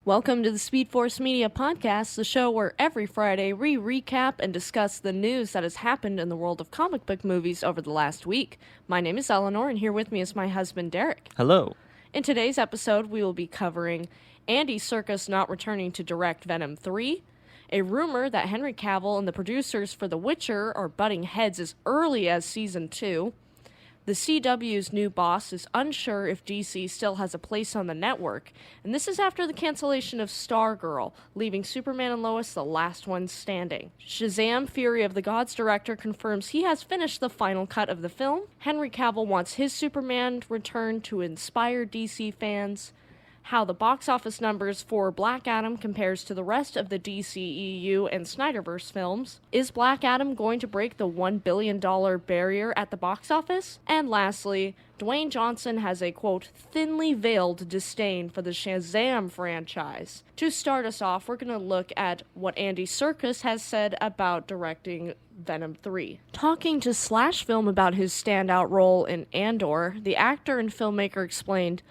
Welcome to the Speed Force Media Podcast, the show where every Friday we recap and discuss the news that has happened in the world of comic book movies over the last week. My name is Eleanor, and here with me is my husband, Derek. Hello. In today's episode, we will be covering Andy Serkis not returning to direct Venom 3, a rumor that Henry Cavill and the producers for The Witcher are butting heads as early as Season 2, the CW's new boss is unsure if DC still has a place on the network, and this is after the cancellation of Stargirl, leaving Superman and Lois the last ones standing. SHAZAM, Fury of the Gods director, confirms he has finished the final cut of the film. Henry Cavill wants his Superman return to inspire DC fans. How the box office numbers for Black Adam compares to the rest of the DCEU and Snyderverse films. Is Black Adam going to break the $1 billion barrier at the box office? And lastly, Dwayne Johnson has a, quote, thinly veiled disdain for the SHAZAM franchise. To start us off, we're going to look at what Andy Serkis has said about directing Venom 3. Talking to Slash Film about his standout role in Andor, the actor and filmmaker explained,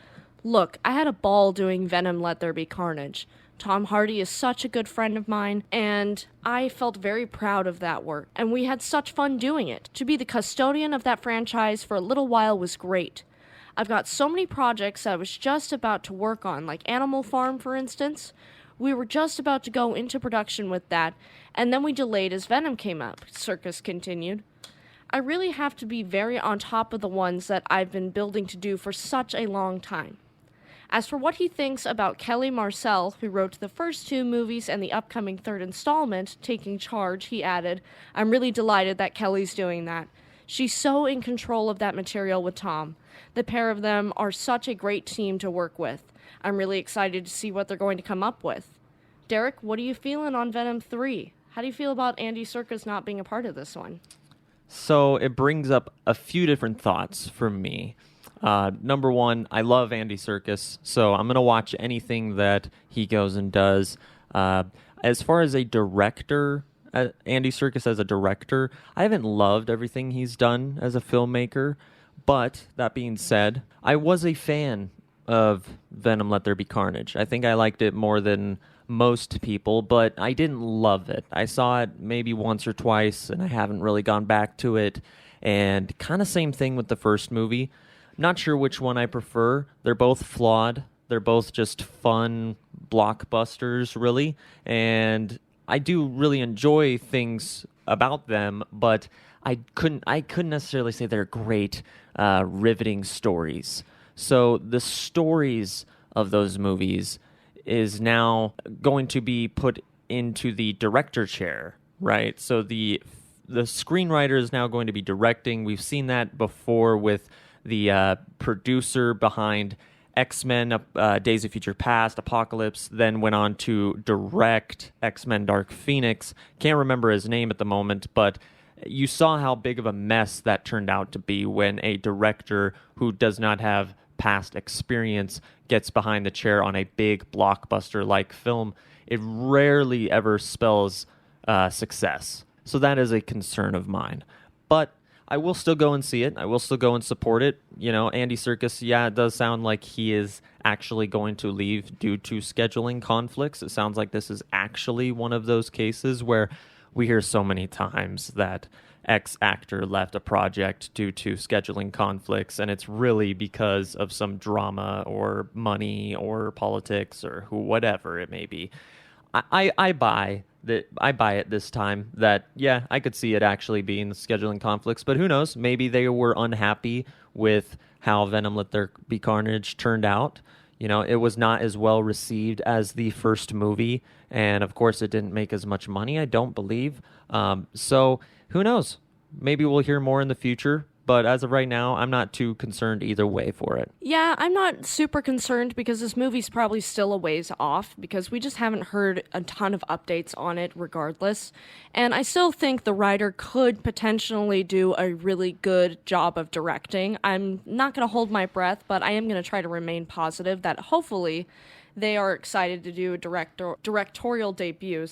"Look, I had a ball doing Venom Let There Be Carnage. Tom Hardy is such a good friend of mine, and I felt very proud of that work, and we had such fun doing it. To be the custodian of that franchise for a little while was great. I've got so many projects I was just about to work on, like Animal Farm, for instance. We were just about to go into production with that, and then we delayed as Venom came up," Serkis continued. "I really have to be very on top of the ones that I've been building to do for such a long time." As for what he thinks about Kelly Marcel, who wrote the first two movies and the upcoming third installment, taking charge, he added, "I'm really delighted that Kelly's doing that. She's so in control of that material with Tom. The pair of them are such a great team to work with. I'm really excited to see what they're going to come up with." Derek, what are you feeling on Venom 3? How do you feel about Andy Serkis not being a part of this one? So it brings up a few different thoughts for me. Number one, I love Andy Serkis, so I'm going to watch anything that he goes and does. As far as a director, Andy Serkis as a director, I haven't loved everything he's done as a filmmaker, but that being said, I was a fan of Venom Let There Be Carnage. I think I liked it more than most people, but I didn't love it. I saw it maybe once or twice, and I haven't really gone back to it, and kind of same thing with the first movie. Not sure which one I prefer. They're both flawed. They're both just fun blockbusters, really. And I do really enjoy things about them, but I couldn't necessarily say they're great, riveting stories. So the stories of those movies is now going to be put into the director chair, right? So the screenwriter is now going to be directing. We've seen that before with the producer behind X-Men, Days of Future Past, Apocalypse, then went on to direct X-Men Dark Phoenix. Can't remember his name at the moment, but you saw how big of a mess that turned out to be when a director who does not have past experience gets behind the chair on a big blockbuster-like film. It rarely ever spells success. So that is a concern of mine. But I will still go and see it. I will still go and support it. You know, Andy Serkis, yeah, it does sound like he is actually going to leave due to scheduling conflicts. It sounds like this is actually one of those cases where we hear so many times that X actor left a project due to scheduling conflicts, and it's really because of some drama or money or politics or whatever it may be. I buy that. I buy it this time that, yeah, I could see it actually being the scheduling conflicts, but who knows? Maybe they were unhappy with how Venom Let There Be Carnage turned out. You know, it was not as well received as the first movie, and of course it didn't make as much money, I don't believe. So who knows? Maybe we'll hear more in the future. But as of right now, I'm not too concerned either way for it. Yeah, I'm not super concerned because this movie's probably still a ways off because we just haven't heard a ton of updates on it regardless. And I still think the writer could potentially do a really good job of directing. I'm not going to hold my breath, but I am going to try to remain positive that hopefully they are excited to do a directorial debut,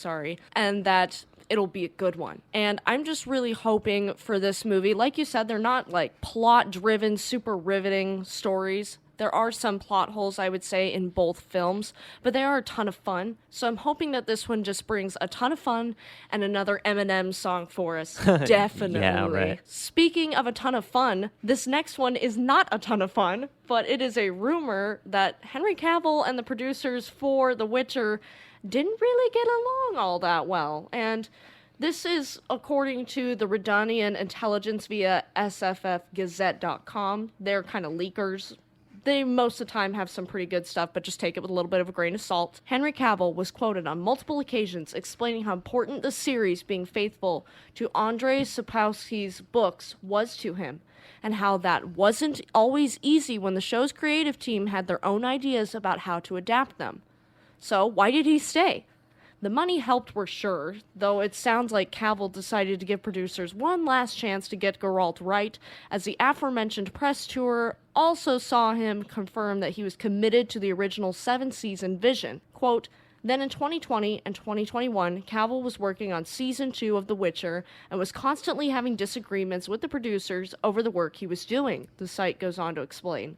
and that it'll be a good one. And I'm just really hoping for this movie. Like you said, they're not like plot-driven, super riveting stories. There are some plot holes, I would say, in both films, but they are a ton of fun. So I'm hoping that this one just brings a ton of fun and another Eminem song for us. Definitely. Yeah, right. Speaking of a ton of fun, this next one is not a ton of fun, but it is a rumor that Henry Cavill and the producers for The Witcher didn't really get along all that well. And this is according to the Redanian intelligence via sffgazette.com. They're kind of leakers. They most of the time have some pretty good stuff, but just take it with a little bit of a grain of salt. Henry Cavill was quoted on multiple occasions explaining how important the series being faithful to Andrzej Sapkowski's books was to him, and how that wasn't always easy when the show's creative team had their own ideas about how to adapt them. So why did he stay? The money helped, we're sure, though it sounds like Cavill decided to give producers one last chance to get Geralt right, as the aforementioned press tour also saw him confirm that he was committed to the original 7-season vision. Quote, then in 2020 and 2021, Cavill was working on Season 2 of The Witcher and was constantly having disagreements with the producers over the work he was doing, the site goes on to explain.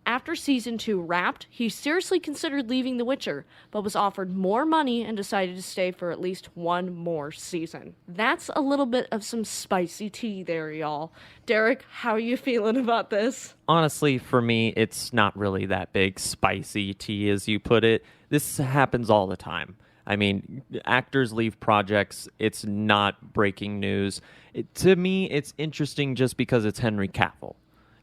After Season 2 wrapped, he seriously considered leaving The Witcher, but was offered more money and decided to stay for at least one more season. That's a little bit of some spicy tea there, y'all. Derek, how are you feeling about this? Honestly, for me, it's not really that big spicy tea, as you put it. This happens all the time. I mean, actors leave projects. It's not breaking news. To me, it's interesting just because it's Henry Cavill.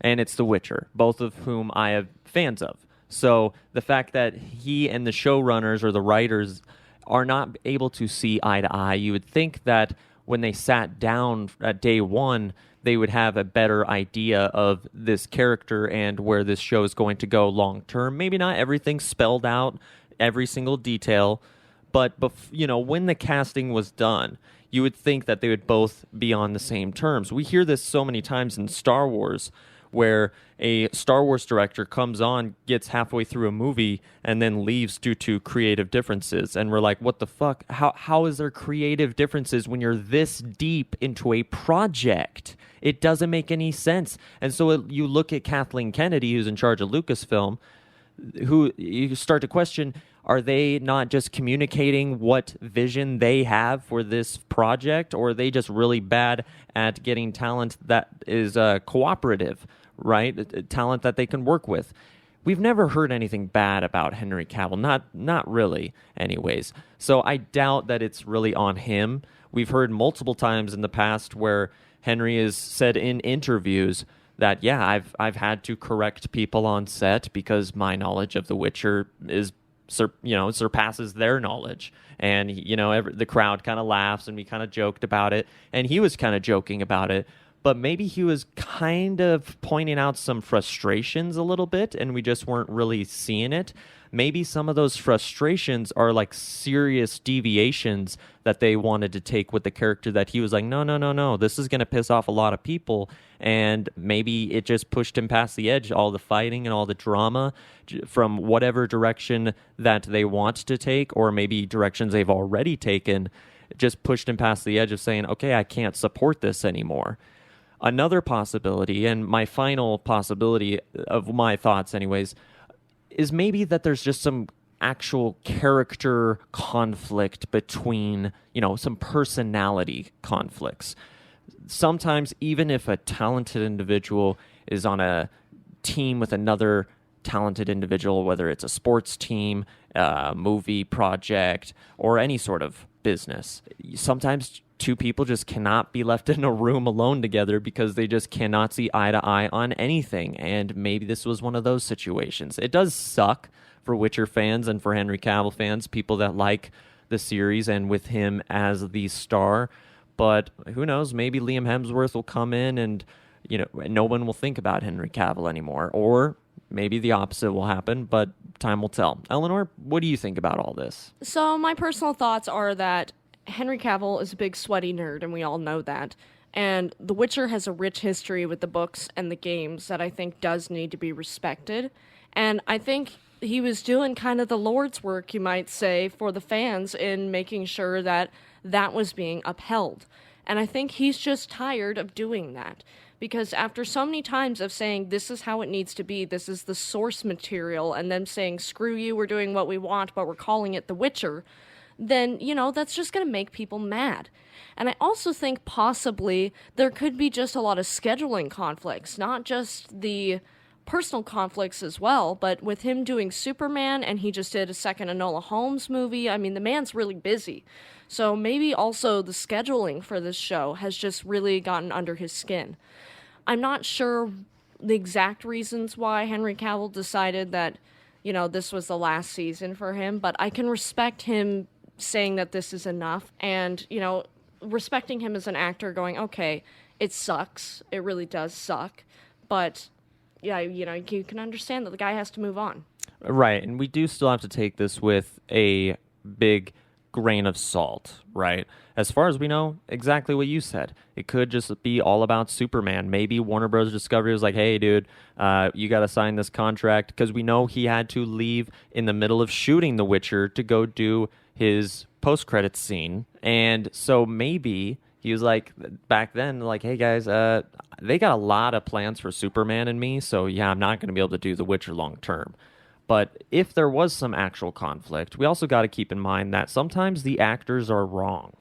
And it's The Witcher, both of whom I have fans of. So the fact that he and the showrunners or the writers are not able to see eye to eye, you would think that when they sat down at day one, they would have a better idea of this character and where this show is going to go long term. Maybe not everything spelled out, every single detail, but when the casting was done, you would think that they would both be on the same terms. We hear this so many times in Star Wars, where a Star Wars director comes on, gets halfway through a movie, and then leaves due to creative differences. And we're like, what the fuck? How is there creative differences when you're this deep into a project? It doesn't make any sense. And so you look at Kathleen Kennedy, who's in charge of Lucasfilm, who you start to question, are they not just communicating what vision they have for this project, or are they just really bad at getting talent that is cooperative, right? Talent that they can work with. We've never heard anything bad about Henry Cavill, not really anyways. So I doubt that it's really on him. We've heard multiple times in the past where Henry has said in interviews that, yeah, I've had to correct people on set because my knowledge of The Witcher is surpasses their knowledge. And, the crowd kind of laughs, and we kind of joked about it. And he was kind of joking about it. But maybe he was kind of pointing out some frustrations a little bit, and we just weren't really seeing it. Maybe some of those frustrations are like serious deviations that they wanted to take with the character that he was like, no, this is going to piss off a lot of people. And maybe it just pushed him past the edge, all the fighting and all the drama from whatever direction that they want to take, or maybe directions they've already taken, just pushed him past the edge of saying, okay, I can't support this anymore. Another possibility, and my final possibility of my thoughts anyways, is maybe that there's just some actual character conflict between, some personality conflicts. Sometimes, even if a talented individual is on a team with another talented individual, whether it's a sports team, movie project, or any sort of business, sometimes two people just cannot be left in a room alone together because they just cannot see eye to eye on anything. And maybe this was one of those situations. It does suck for Witcher fans and for Henry Cavill fans, people that like the series and with him as the star. But who knows? Maybe Liam Hemsworth will come in and, no one will think about Henry Cavill anymore. Or maybe the opposite will happen, but time will tell. Eleanor, what do you think about all this? So my personal thoughts are that Henry Cavill is a big sweaty nerd, and we all know that. And The Witcher has a rich history with the books and the games that I think does need to be respected. And I think he was doing kind of the Lord's work, you might say, for the fans in making sure that that was being upheld. And I think he's just tired of doing that. Because after so many times of saying, this is how it needs to be, this is the source material, and then saying, screw you, we're doing what we want, but we're calling it The Witcher, then, that's just going to make people mad. And I also think possibly there could be just a lot of scheduling conflicts, not just the personal conflicts as well, but with him doing Superman and he just did a second Enola Holmes movie, I mean, the man's really busy. So maybe also the scheduling for this show has just really gotten under his skin. I'm not sure the exact reasons why Henry Cavill decided that, this was the last season for him, but I can respect him saying that this is enough and, respecting him as an actor going, okay, it sucks. It really does suck. But, yeah, you can understand that the guy has to move on. Right, and we do still have to take this with a big grain of salt, right? As far as we know, exactly what you said. It could just be all about Superman. Maybe Warner Bros. Discovery was like, hey, dude, you got to sign this contract, because we know he had to leave in the middle of shooting The Witcher to go do his post-credits scene. And so maybe he was like, back then, like, hey, guys, they got a lot of plans for Superman and me, so yeah, I'm not going to be able to do The Witcher long term. But if there was some actual conflict, we also got to keep in mind that sometimes the actors are wrong.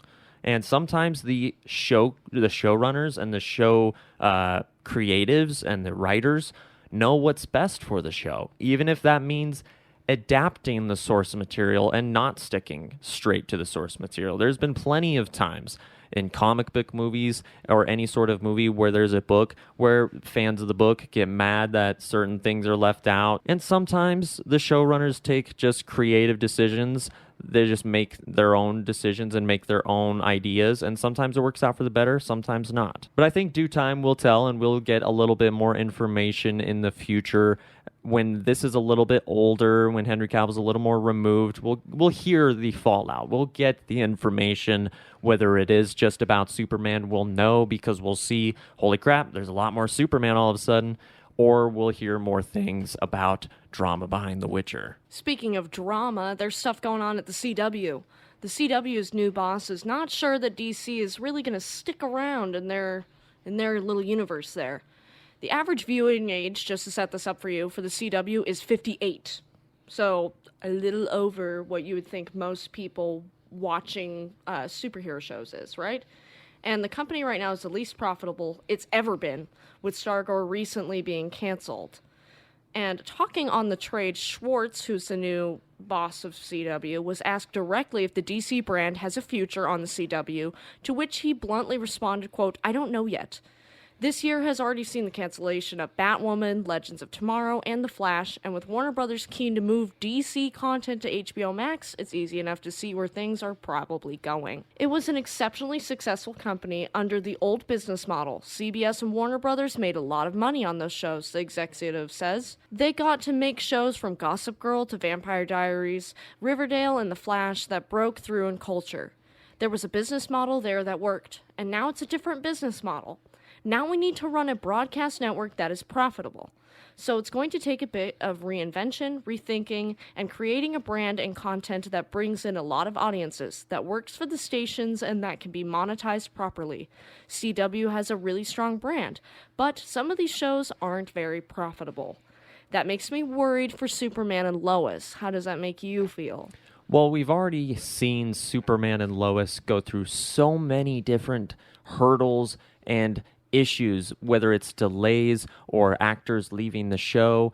And sometimes the showrunners and the show creatives and the writers know what's best for the show, even if that means adapting the source material and not sticking straight to the source material. There's been plenty of times in comic book movies or any sort of movie where there's a book where fans of the book get mad that certain things are left out. And sometimes the showrunners take just creative decisions. They just make their own decisions and make their own ideas. And sometimes it works out for the better, sometimes not. But I think due time will tell, and we'll get a little bit more information in the future. When this is a little bit older, when Henry Cavill's a little more removed, we'll hear the fallout. We'll get the information. Whether it is just about Superman, we'll know, because we'll see, holy crap, there's a lot more Superman all of a sudden. Or we'll hear more things about drama behind The Witcher. Speaking of drama, there's stuff going on at the CW. The CW's new boss is not sure that DC is really going to stick around in their little universe there. The average viewing age, just to set this up for you, for the CW is 58. So a little over what you would think most people watching superhero shows is, right? And the company right now is the least profitable it's ever been, with Stargirl recently being canceled. And talking on the trade, Schwartz, who's the new boss of CW, was asked directly if the DC brand has a future on the CW, to which he bluntly responded, quote, "I don't know yet." This year has already seen the cancellation of Batwoman, Legends of Tomorrow, and The Flash, and with Warner Brothers keen to move DC content to HBO Max, it's easy enough to see where things are probably going. It was an exceptionally successful company under the old business model. CBS and Warner Brothers made a lot of money on those shows, the executive says. They got to make shows from Gossip Girl to Vampire Diaries, Riverdale, and The Flash that broke through in culture. There was a business model there that worked, and now it's a different business model. Now we need to run a broadcast network that is profitable. So it's going to take a bit of reinvention, rethinking, and creating a brand and content that brings in a lot of audiences, that works for the stations, and that can be monetized properly. CW has a really strong brand, but some of these shows aren't very profitable. That makes me worried for Superman and Lois. How does that make you feel? Well, we've already seen Superman and Lois go through so many different hurdles and issues, whether it's delays or actors leaving the show.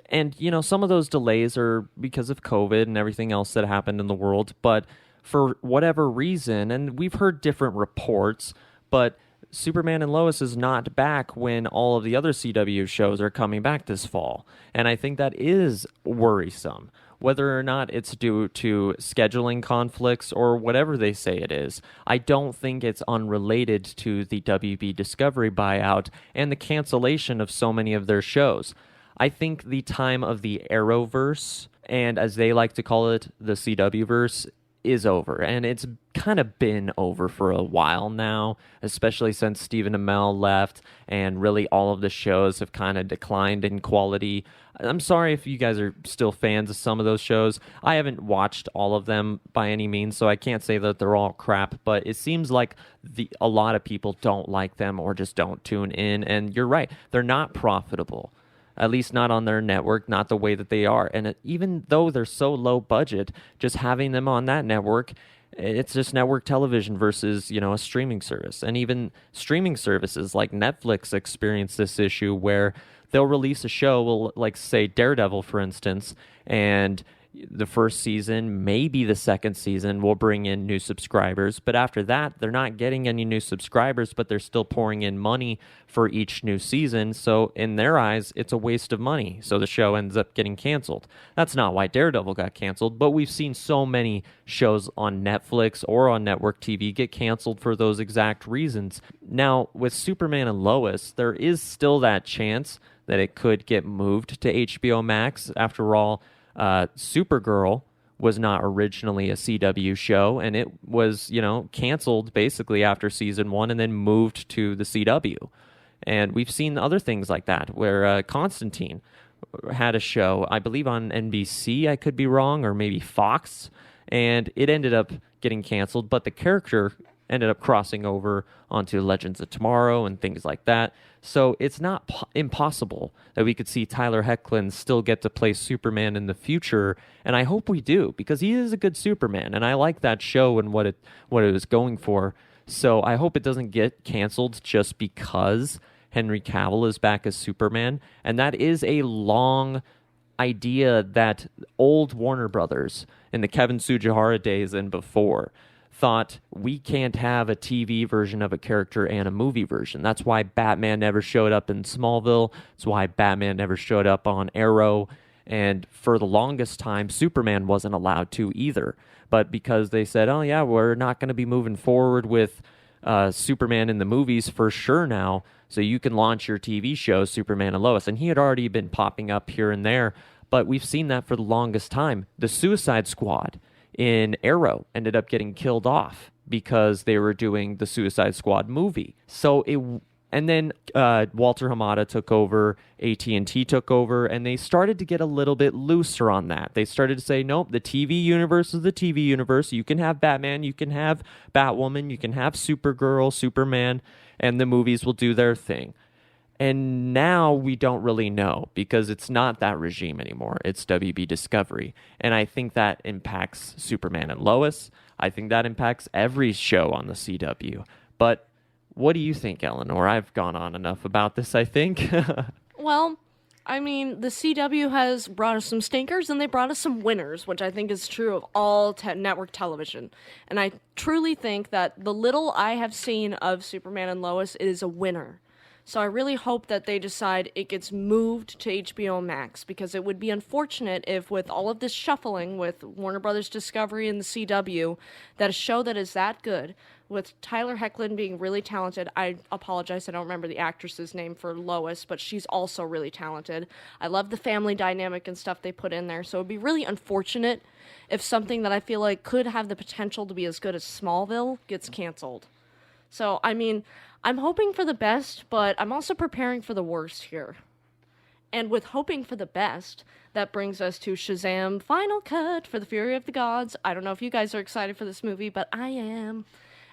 And, some of those delays are because of COVID and everything else that happened in the world. But for whatever reason, and we've heard different reports, but Superman and Lois is not back when all of the other CW shows are coming back this fall. And I think that is worrisome. Whether or not it's due to scheduling conflicts or whatever they say it is, I don't think it's unrelated to the WB Discovery buyout and the cancellation of so many of their shows. I think the time of the Arrowverse, and as they like to call it, the CW-verse, is over, and it's kind of been over for a while now, especially since Stephen Amell left, and really all of the shows have kind of declined in quality. I'm sorry if you guys are still fans of some of those shows. I haven't watched all of them by any means, so I can't say that they're all crap, but it seems like a lot of people don't like them or just don't tune in, and you're right, they're not profitable. At least not on their network, not the way that they are. And even though they're so low budget, just having them on that network, it's just network television versus, a streaming service. And even streaming services like Netflix experience this issue where they'll release a show, like say Daredevil, for instance, and the first season, maybe the second season, will bring in new subscribers. But after that, they're not getting any new subscribers, but they're still pouring in money for each new season. So in their eyes, it's a waste of money. So the show ends up getting canceled. That's not why Daredevil got canceled, but we've seen so many shows on Netflix or on network TV get canceled for those exact reasons. Now, with Superman and Lois, there is still that chance that it could get moved to HBO Max. After all, Supergirl was not originally a CW show, and it was, canceled basically after season 1 and then moved to the CW. And we've seen other things like that, where Constantine had a show, I believe on NBC, I could be wrong, or maybe Fox, and it ended up getting canceled, but the character ended up crossing over onto Legends of Tomorrow and things like that. So it's not impossible that we could see Tyler Hoechlin still get to play Superman in the future, and I hope we do, because he is a good Superman, and I like that show and what it was going for. So I hope it doesn't get canceled just because Henry Cavill is back as Superman, and that is a long idea that old Warner Brothers in the Kevin Tsujihara days and before thought we can't have a TV version of a character and a movie version. That's why Batman never showed up in Smallville. That's why Batman never showed up on Arrow. And for the longest time, Superman wasn't allowed to either. But because they said, oh yeah, we're not going to be moving forward with Superman in the movies for sure now, so you can launch your TV show, Superman and Lois. And he had already been popping up here and there, but we've seen that for the longest time. The Suicide Squad in Arrow ended up getting killed off because they were doing the Suicide Squad movie. And then Walter Hamada took over, AT&T took over, and they started to get a little bit looser on that. They started to say, nope, the TV universe is the TV universe. You can have Batman, you can have Batwoman, you can have Supergirl, Superman, and the movies will do their thing. And now we don't really know, because it's not that regime anymore. It's WB Discovery. And I think that impacts Superman and Lois. I think that impacts every show on the CW. But what do you think, Eleanor? I've gone on enough about this, I think. Well, I mean, the CW has brought us some stinkers, and they brought us some winners, which I think is true of all network television. And I truly think that the little I have seen of Superman and Lois is a winner. So I really hope that they decide it gets moved to HBO Max, because it would be unfortunate if, with all of this shuffling with Warner Brothers Discovery and the CW, that a show that is that good, with Tyler Hoechlin being really talented — I apologize, I don't remember the actress's name for Lois, but she's also really talented. I love the family dynamic and stuff they put in there, so it would be really unfortunate if something that I feel like could have the potential to be as good as Smallville gets canceled. So, I mean, I'm hoping for the best, but I'm also preparing for the worst here. And with hoping for the best, that brings us to Shazam Final Cut for the Fury of the Gods. I don't know if you guys are excited for this movie, but I am.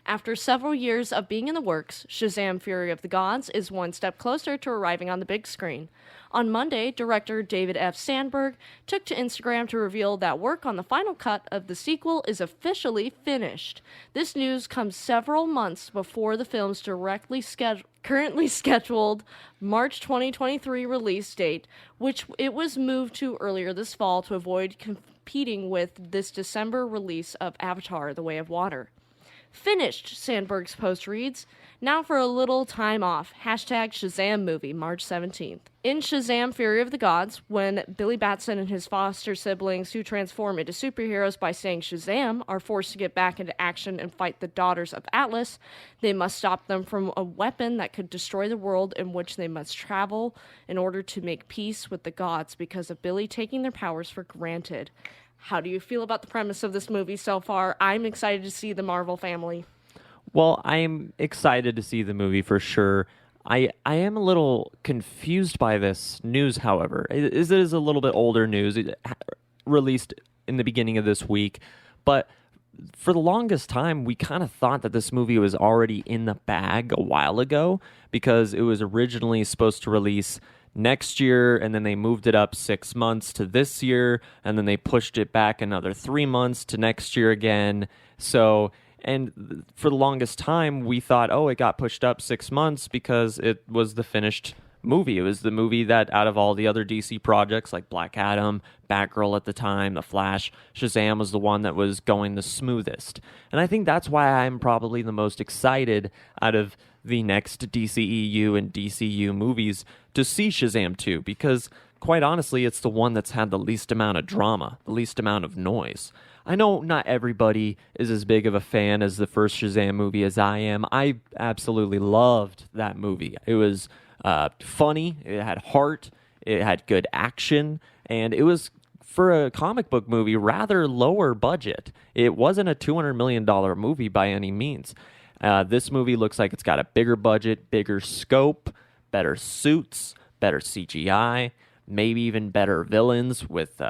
After several years of being in the works, Shazam Fury of the Gods is one step closer to arriving on the big screen. On Monday, director David F. Sandberg took to Instagram to reveal that work on the final cut of the sequel is officially finished. This news comes several months before the film's currently scheduled March 2023 release date, which it was moved to earlier this fall to avoid competing with this December release of Avatar: The Way of Water. Finished, Sandberg's post reads, now for a little time off, #Shazam movie, March 17th. In Shazam Fury of the Gods, when Billy Batson and his foster siblings who transform into superheroes by saying Shazam are forced to get back into action and fight the Daughters of Atlas, they must stop them from a weapon that could destroy the world in which they must travel in order to make peace with the gods because of Billy taking their powers for granted. How do you feel about the premise of this movie so far? I'm excited to see the Marvel family. Well, I am excited to see the movie for sure. I am a little confused by this news, however. It is a little bit older news. Released in the beginning of this week, but for the longest time, we kind of thought that this movie was already in the bag a while ago because it was originally supposed to release next year, and then they moved it up 6 months to this year, and then they pushed it back another 3 months to next year again. So, and for the longest time, we thought, oh, it got pushed up 6 months because it was the finished movie. It was the movie that out of all the other DC projects like Black Adam, Batgirl at the time, The Flash, Shazam was the one that was going the smoothest. And I think that's why I'm probably the most excited out of the next DCEU and DCU movies to see Shazam 2, because quite honestly, it's the one that's had the least amount of drama, the least amount of noise. I know not everybody is as big of a fan as the first Shazam movie as I am. I absolutely loved that movie. It was funny, it had heart, it had good action, and it was, for a comic book movie, rather lower budget. It wasn't a $200 million movie by any means. This movie looks like it's got a bigger budget, bigger scope, better suits, better CGI, maybe even better villains with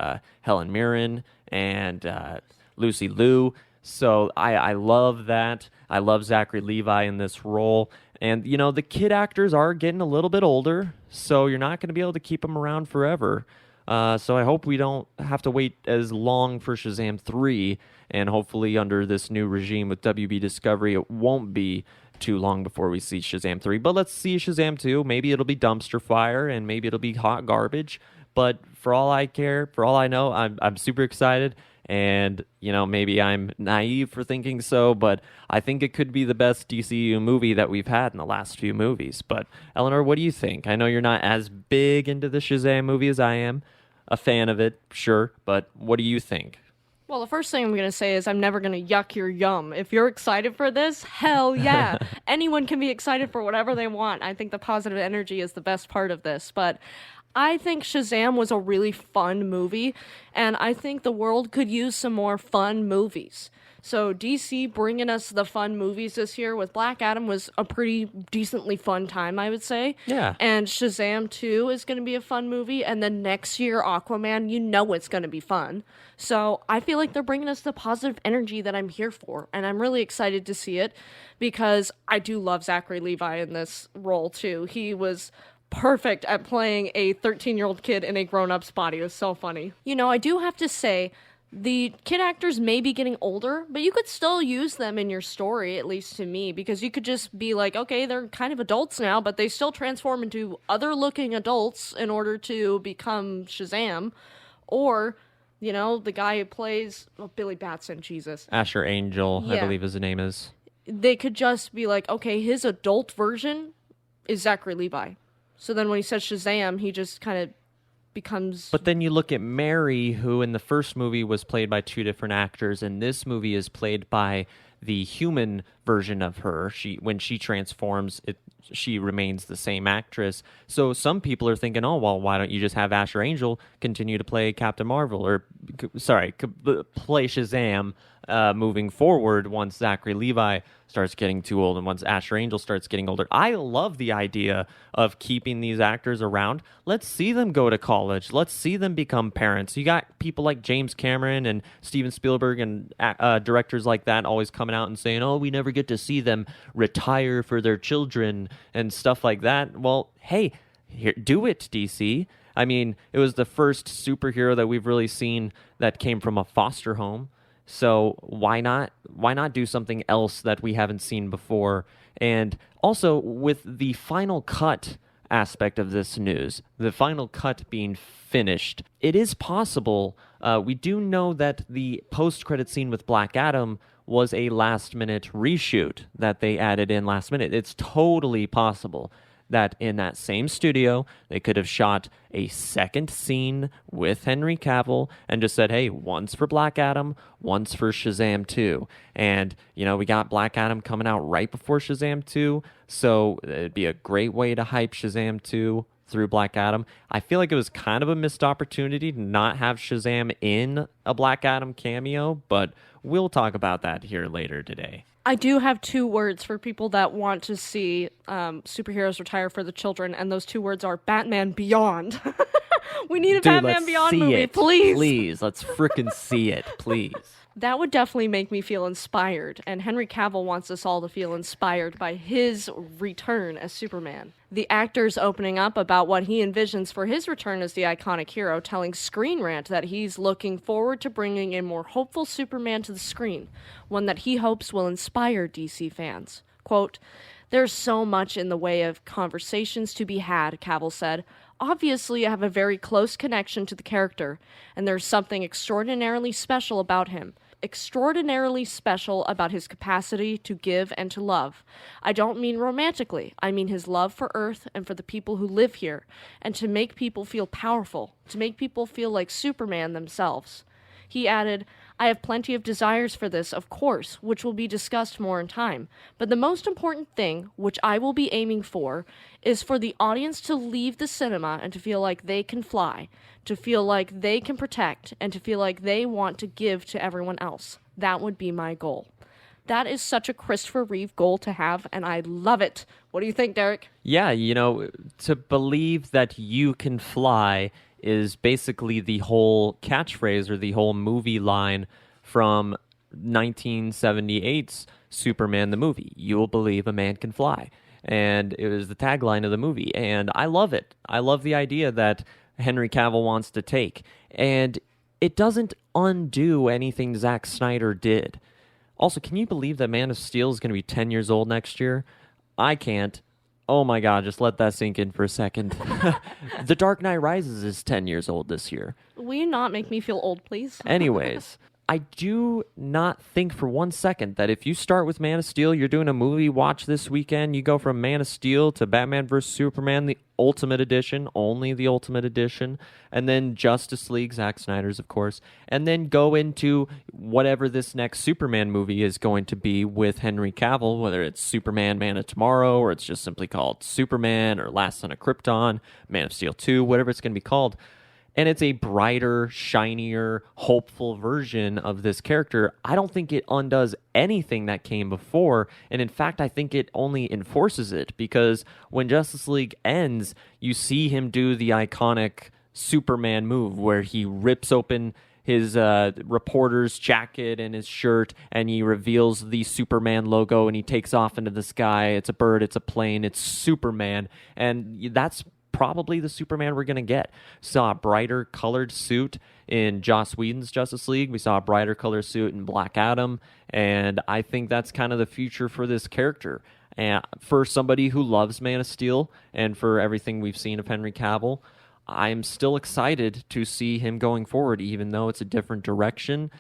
Helen Mirren and Lucy Liu. So I love that. I love Zachary Levi in this role. And, you know, the kid actors are getting a little bit older, so you're not going to be able to keep them around forever. So I hope we don't have to wait as long for Shazam 3, and hopefully under this new regime with WB Discovery, it won't be too long before we see Shazam 3. But let's see Shazam 2. Maybe it'll be dumpster fire, and maybe it'll be hot garbage. But for all I care, for all I know, I'm super excited. And, you know, maybe I'm naive for thinking so, but I think it could be the best DCU movie that we've had in the last few movies. But, Eleanor, what do you think? I know you're not as big into the Shazam movie as I am. A fan of it, sure, but what do you think? Well, the first thing I'm going to say is I'm never going to yuck your yum. If you're excited for this, hell yeah. Anyone can be excited for whatever they want. I think the positive energy is the best part of this, but I think Shazam was a really fun movie, and I think the world could use some more fun movies. So DC bringing us the fun movies this year with Black Adam was a pretty decently fun time, I would say. Yeah. And Shazam 2 is going to be a fun movie, and then next year Aquaman, you know it's going to be fun. So I feel like they're bringing us the positive energy that I'm here for, and I'm really excited to see it because I do love Zachary Levi in this role too. He was perfect at playing a 13-year-old kid in a grown-up's body. It was so funny. You know, I do have to say, the kid actors may be getting older, but you could still use them in your story, at least to me, because you could just be like, okay, they're kind of adults now, but they still transform into other-looking adults in order to become Shazam. Or, you know, the guy who plays Billy Batson, Jesus. Asher Angel, Yeah. I believe his name is. They could just be like, okay, his adult version is Zachary Levi. So then when he says Shazam, he just kind of becomes... But then you look at Mary, who in the first movie was played by two different actors, and this movie is played by the human version of her. When she transforms, she remains the same actress. So some people are thinking, oh, well, why don't you just have Asher Angel continue to play Captain Marvel, or, play Shazam moving forward once Zachary Levi starts getting too old and once Asher Angel starts getting older. I love the idea of keeping these actors around. Let's see them go to college. Let's see them become parents. You got people like James Cameron and Steven Spielberg and directors like that always coming out and saying, oh, we never get to see them retire for their children and stuff like that. Well, hey, do it, DC. I mean, it was the first superhero that we've really seen that came from a foster home. So why not do something else that we haven't seen before? And also with the final cut aspect of this news, the final cut being finished, it is possible. We do know that the post-credit scene with Black Adam was a last-minute reshoot that they added in last minute. It's totally possible that in that same studio, they could have shot a second scene with Henry Cavill and just said, hey, once for Black Adam, once for Shazam 2. And, you know, we got Black Adam coming out right before Shazam 2, so it'd be a great way to hype Shazam 2 through Black Adam. I feel like it was kind of a missed opportunity to not have Shazam in a Black Adam cameo, but we'll talk about that here later today. I do have 2 words for people that want to see superheroes retire for the children, and those 2 words are Batman Beyond. We need a Batman Beyond movie, please. Please, let's frickin' see it, please. That would definitely make me feel inspired, and Henry Cavill wants us all to feel inspired by his return as Superman. The actor's opening up about what he envisions for his return as the iconic hero, telling Screen Rant that he's looking forward to bringing a more hopeful Superman to the screen, one that he hopes will inspire DC fans. Quote, "There's so much in the way of conversations to be had," Cavill said. "Obviously, I have a very close connection to the character, and there's something extraordinarily special about him. Extraordinarily special about his capacity to give and to love. I don't mean romantically. I mean his love for Earth and for the people who live here, and to make people feel powerful, to make people feel like Superman themselves." He added, "I have plenty of desires for this, of course, which will be discussed more in time. But the most important thing, which I will be aiming for, is for the audience to leave the cinema and to feel like they can fly, to feel like they can protect, and to feel like they want to give to everyone else. That would be my goal." That is such a Christopher Reeve goal to have, and I love it. What do you think, Derek? Yeah, to believe that you can fly is basically the whole catchphrase or the whole movie line from 1978's Superman the movie. You will believe a man can fly. And it was the tagline of the movie. And I love it. I love the idea that Henry Cavill wants to take. And it doesn't undo anything Zack Snyder did. Also, can you believe that Man of Steel is going to be 10 years old next year? I can't. Oh my God, just let that sink in for a second. The Dark Knight Rises is 10 years old this year. Will you not make me feel old, please? Anyways, I do not think for one second that if you start with Man of Steel, you're doing a movie watch this weekend, you go from Man of Steel to Batman vs. Superman, the Ultimate Edition, only the Ultimate Edition, and then Justice League, Zack Snyder's, of course, and then go into whatever this next Superman movie is going to be with Henry Cavill, whether it's Superman, Man of Tomorrow, or it's just simply called Superman, or Last Son of Krypton, Man of Steel 2, whatever it's going to be called. And it's a brighter, shinier, hopeful version of this character. I don't think it undoes anything that came before. And in fact, I think it only enforces it, because when Justice League ends, you see him do the iconic Superman move where he rips open his reporter's jacket and his shirt, and he reveals the Superman logo, and he takes off into the sky. It's a bird, it's a plane, it's Superman. And that's probably the Superman we're going to get. Saw a brighter colored suit in Joss Whedon's Justice League. We saw a brighter colored suit in Black Adam. And I think that's kind of the future for this character. And for somebody who loves Man of Steel and for everything we've seen of Henry Cavill, I'm still excited to see him going forward, even though it's a different direction,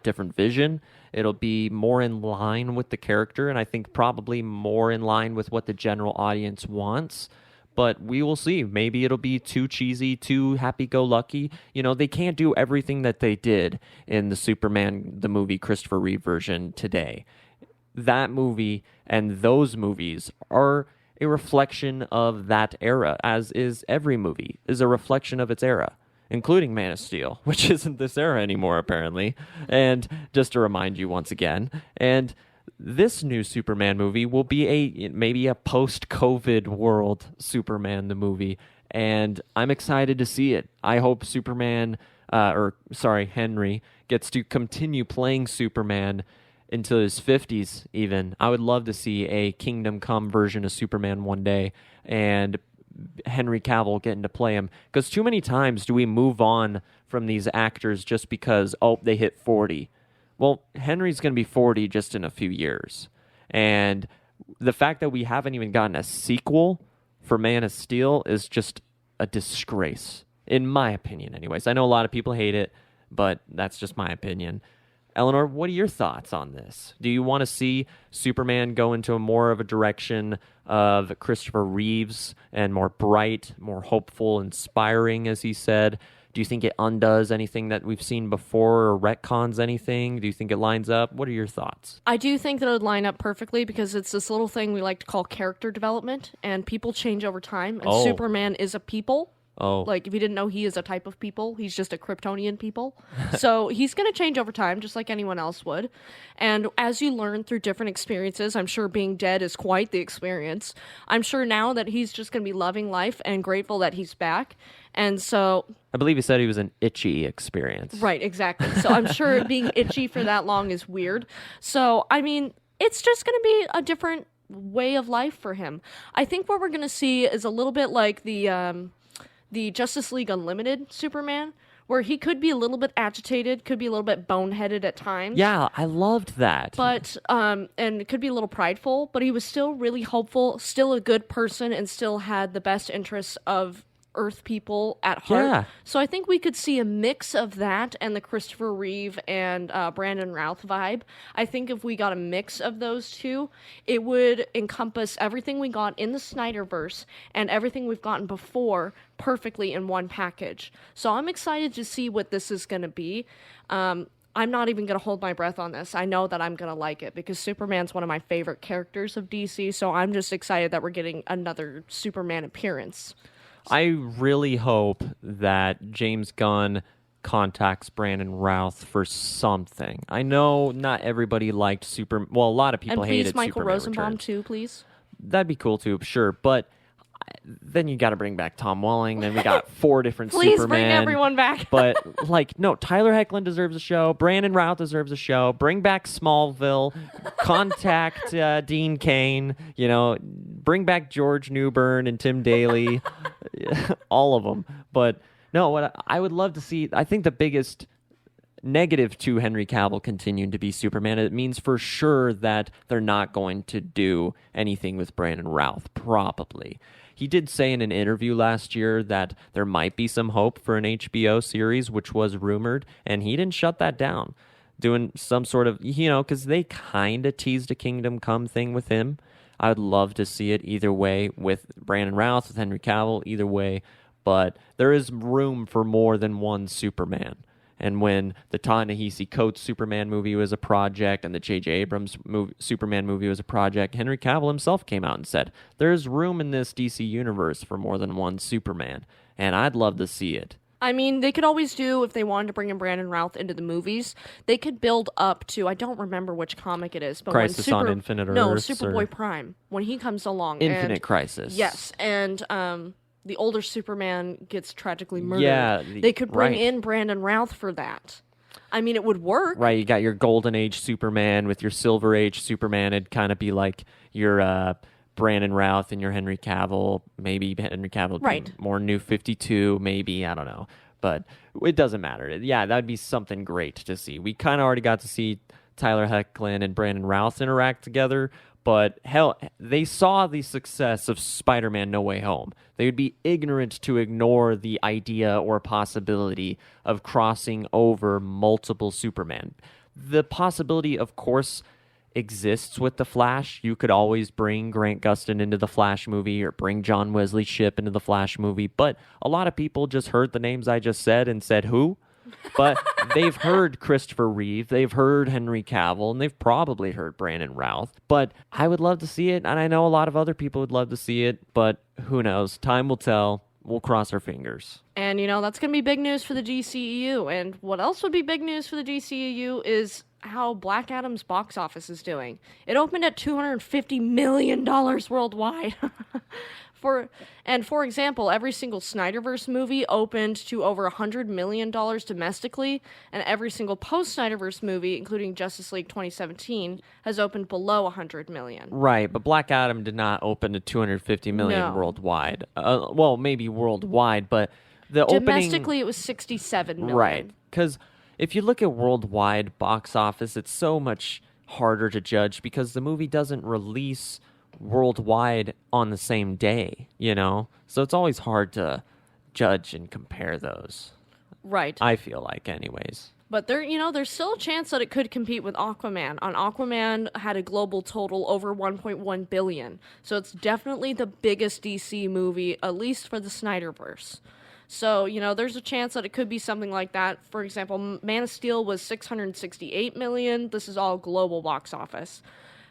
different vision. It'll be more in line with the character, and I think probably more in line with what the general audience wants. But we will see. Maybe it'll be too cheesy, too happy-go-lucky. They can't do everything that they did in the Superman, the movie Christopher Reeve version today. That movie and those movies are a reflection of that era, as is every movie, is a reflection of its era, including Man of Steel, which isn't this era anymore, apparently. And just to remind you once again, and this new Superman movie will be maybe a post-COVID world Superman, the movie, and I'm excited to see it. I hope Henry gets to continue playing Superman until his 50s even. I would love to see a Kingdom Come version of Superman one day, and Henry Cavill getting to play him, because too many times do we move on from these actors just because, they hit 40. Well, Henry's going to be 40 just in a few years. And the fact that we haven't even gotten a sequel for Man of Steel is just a disgrace, in my opinion anyways. I know a lot of people hate it, but that's just my opinion. Eleanor, what are your thoughts on this? Do you want to see Superman go into a more of a direction of Christopher Reeves and more bright, more hopeful, inspiring, as he said? Do you think it undoes anything that we've seen before or retcons anything? Do you think it lines up? What are your thoughts? I do think that it would line up perfectly because it's this little thing we like to call character development, and people change over time, and Oh. Superman is a people. Oh, Like, if you didn't know, he is a type of people. He's just a Kryptonian people. So he's going to change over time, just like anyone else would. And as you learn through different experiences, I'm sure being dead is quite the experience. I'm sure now that he's just going to be loving life and grateful that he's back. And so, I believe he said he was an itchy experience. right, exactly. So I'm sure being itchy for that long is weird. So, I mean, it's just going to be a different way of life for him. I think what we're going to see is a little bit like the Justice League Unlimited Superman, where he could be a little bit agitated, could be a little bit boneheaded at times. Yeah, I loved that. But, and it could be a little prideful, but he was still really hopeful, still a good person, and still had the best interests of Earth people at heart. Yeah. So I think we could see a mix of that and the Christopher Reeve and Brandon Routh vibe. I think if we got a mix of those two, it would encompass everything we got in the Snyderverse and everything we've gotten before perfectly in one package. So I'm excited to see what this is going to be. I'm not even going to hold my breath on this. I know that I'm going to like it because Superman's one of my favorite characters of DC, so I'm just excited that we're getting another Superman appearance. I really hope that James Gunn contacts Brandon Routh for something. I know not everybody liked well, a lot of people And hated please, Michael Superman Rosenbaum, Returns. too, please. That'd be cool too, sure, but then you got to bring back Tom Welling. Then we got 4 different Please Superman. bring everyone back. But no, Tyler Hoechlin deserves a show. Brandon Routh deserves a show. Bring back Smallville. Contact Dean Cain. Bring back George Newbern and Tim Daly. All of them. But no, what I would love to see. I think the biggest negative to Henry Cavill continuing to be Superman, it means for sure that they're not going to do anything with Brandon Routh, probably. He did say in an interview last year that there might be some hope for an HBO series, which was rumored, and he didn't shut that down. Doing some sort of, because they kind of teased a Kingdom Come thing with him. I would love to see it either way with Brandon Routh, with Henry Cavill, either way. But there is room for more than one Superman. And when the Ta-Nehisi Coates Superman movie was a project and the J.J. Abrams Superman movie was a project, Henry Cavill himself came out and said, there's room in this DC universe for more than one Superman. And I'd love to see it. I mean, they could always do, if they wanted to bring in Brandon Routh into the movies, they could build up to, I don't remember which comic it is, but Crisis on Infinite No, Earths, Superboy Prime, when he comes along. Infinite Crisis. Yes, and the older Superman gets tragically murdered. Yeah, they could bring right. in Brandon Routh for that. I mean, it would work. Right, you got your Golden Age Superman with your Silver Age Superman. It'd kind of be like your Brandon Routh and your Henry Cavill. Maybe Henry Cavill would Right. be more New 52, maybe, I don't know. But it doesn't matter. Yeah, that'd be something great to see. We kind of already got to see Tyler Hoechlin and Brandon Routh interact together, but hell, they saw the success of Spider-Man No Way Home. They would be ignorant to ignore the idea or possibility of crossing over multiple Superman. The possibility, of course, exists with The Flash. You could always bring Grant Gustin into the Flash movie or bring John Wesley Shipp into the Flash movie, but a lot of people just heard the names I just said and said, who? But they've heard Christopher Reeve, they've heard Henry Cavill, and they've probably heard Brandon Routh. But I would love to see it, and I know a lot of other people would love to see it, but who knows? Time will tell. We'll cross our fingers. And, that's going to be big news for the DCEU. And what else would be big news for the DCEU is how Black Adam's box office is doing. It opened at $250 million worldwide. For example, every single Snyderverse movie opened to over $100 million domestically, and every single post-Snyderverse movie, including Justice League 2017, has opened below $100 million. Right, but Black Adam did not open to $250 million No. worldwide. Well, maybe worldwide, but the Domestically, it was $67 million. Right, because if you look at worldwide box office, it's so much harder to judge because the movie doesn't release worldwide on the same day, So it's always hard to judge and compare those. Right. I feel like, anyways. But there's still a chance that it could compete with Aquaman. Aquaman had a global total over 1.1 billion. So it's definitely the biggest DC movie, at least for the Snyderverse. So, there's a chance that it could be something like that. For example, Man of Steel was $668 million. This is all global box office.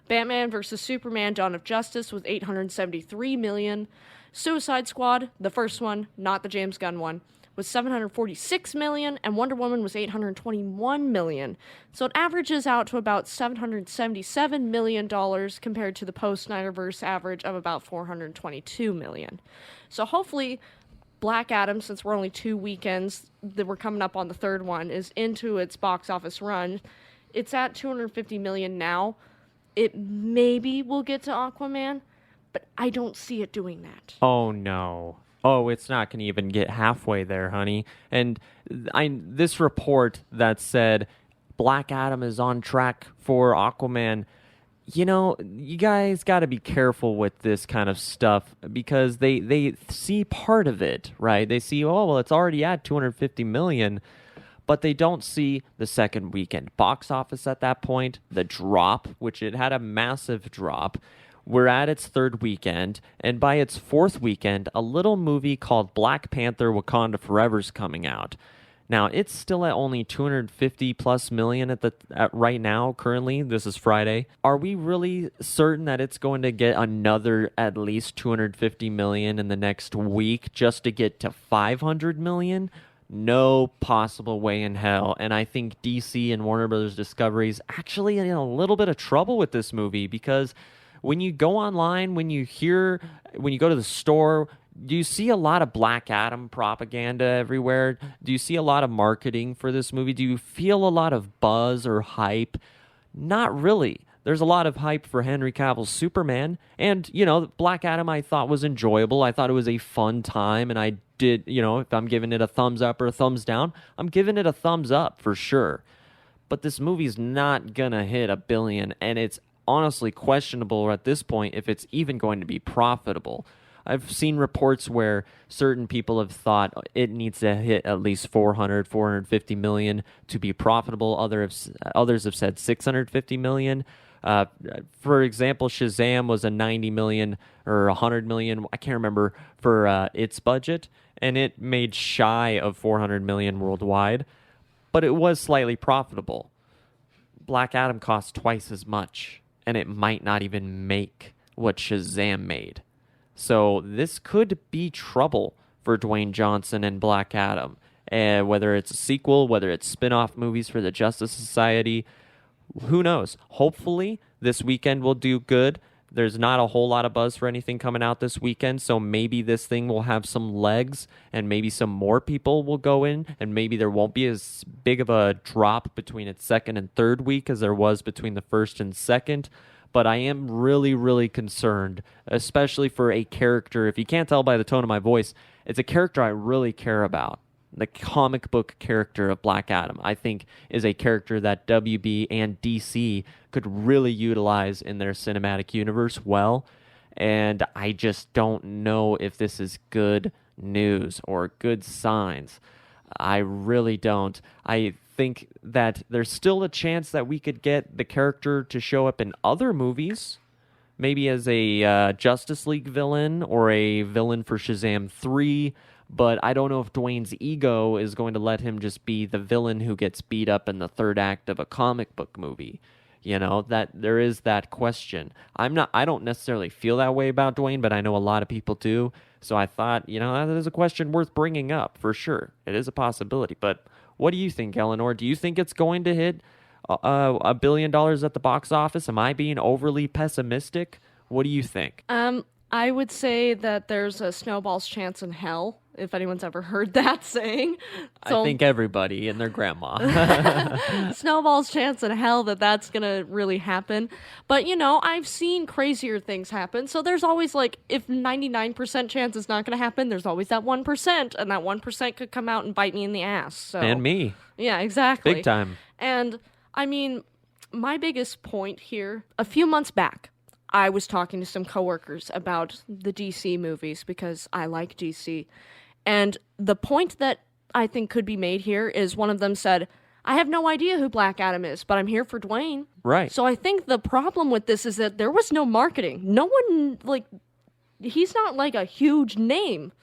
Batman vs. Superman Dawn of Justice was $873 million. Suicide Squad, the first one, not the James Gunn one, was $746 million, and Wonder Woman was $821 million. So it averages out to about $777 million compared to the post-Snyderverse average of about $422 million. So hopefully Black Adam, since we're only 2 weekends, that we're coming up on the third one, is into its box office run. It's at $250 million now. It maybe will get to Aquaman, but I don't see it doing that. Oh, no. Oh, it's not going to even get halfway there, honey. And this report that said Black Adam is on track for Aquaman, you guys got to be careful with this kind of stuff because they see part of it, right? They see, oh, well, it's already at $250 million, but they don't see the second weekend box office at that point, the drop, which it had a massive drop. We're at its third weekend, and by its fourth weekend, a little movie called Black Panther Wakanda Forever is coming out. Now, it's still at only 250 plus million at right now, currently. This is Friday. Are we really certain that it's going to get another at least 250 million in the next week just to get to 500 million? No possible way in hell. And I think DC and Warner Brothers Discovery is actually in a little bit of trouble with this movie because when you go online, when you go to the store, do you see a lot of Black Adam propaganda everywhere? Do you see a lot of marketing for this movie? Do you feel a lot of buzz or hype? Not really. There's a lot of hype for Henry Cavill's Superman. And, Black Adam I thought was enjoyable. I thought it was a fun time. And I did, if I'm giving it a thumbs up or a thumbs down, I'm giving it a thumbs up for sure. But this movie's not going to hit $1 billion. And it's honestly questionable at this point if it's even going to be profitable. I've seen reports where certain people have thought it needs to hit at least 450 million to be profitable. Others have said 650 million. For example, Shazam was a 90 million or 100 million, I can't remember, for its budget, and it made shy of 400 million worldwide, but it was slightly profitable. Black Adam cost twice as much, and it might not even make what Shazam made. So this could be trouble for Dwayne Johnson and Black Adam. Whether it's a sequel, whether it's spin-off movies for the Justice Society, who knows? Hopefully, this weekend will do good. There's not a whole lot of buzz for anything coming out this weekend, so maybe this thing will have some legs, and maybe some more people will go in, and maybe there won't be as big of a drop between its second and third week as there was between the first and second. But I am really, really concerned, especially for a character. If you can't tell by the tone of my voice, it's a character I really care about. The comic book character of Black Adam, I think, is a character that WB and DC could really utilize in their cinematic universe well. And I just don't know if this is good news or good signs. I really don't. I think that there's still a chance that we could get the character to show up in other movies, maybe as a Justice League villain or a villain for Shazam 3, but I don't know if Dwayne's ego is going to let him just be the villain who gets beat up in the third act of a comic book movie. That there is that question. I don't necessarily feel that way about Dwayne, but I know a lot of people do. So I thought, that is a question worth bringing up for sure. It is a possibility. But what do you think, Eleanor? Do you think it's going to hit $1 billion at the box office? Am I being overly pessimistic? What do you think? I would say that there's a snowball's chance in hell, if anyone's ever heard that saying. So, I think everybody and their grandma. Snowball's chance in hell that's going to really happen. But, I've seen crazier things happen. So there's always, if 99% chance is not going to happen, there's always that 1%. And that 1% could come out and bite me in the ass. So, and me. Yeah, exactly. Big time. And, my biggest point here, a few months back, I was talking to some coworkers about the DC movies because I like DC. And the point that I think could be made here is one of them said, I have no idea who Black Adam is, but I'm here for Dwayne. Right. So I think the problem with this is that there was no marketing. No one, he's not a huge name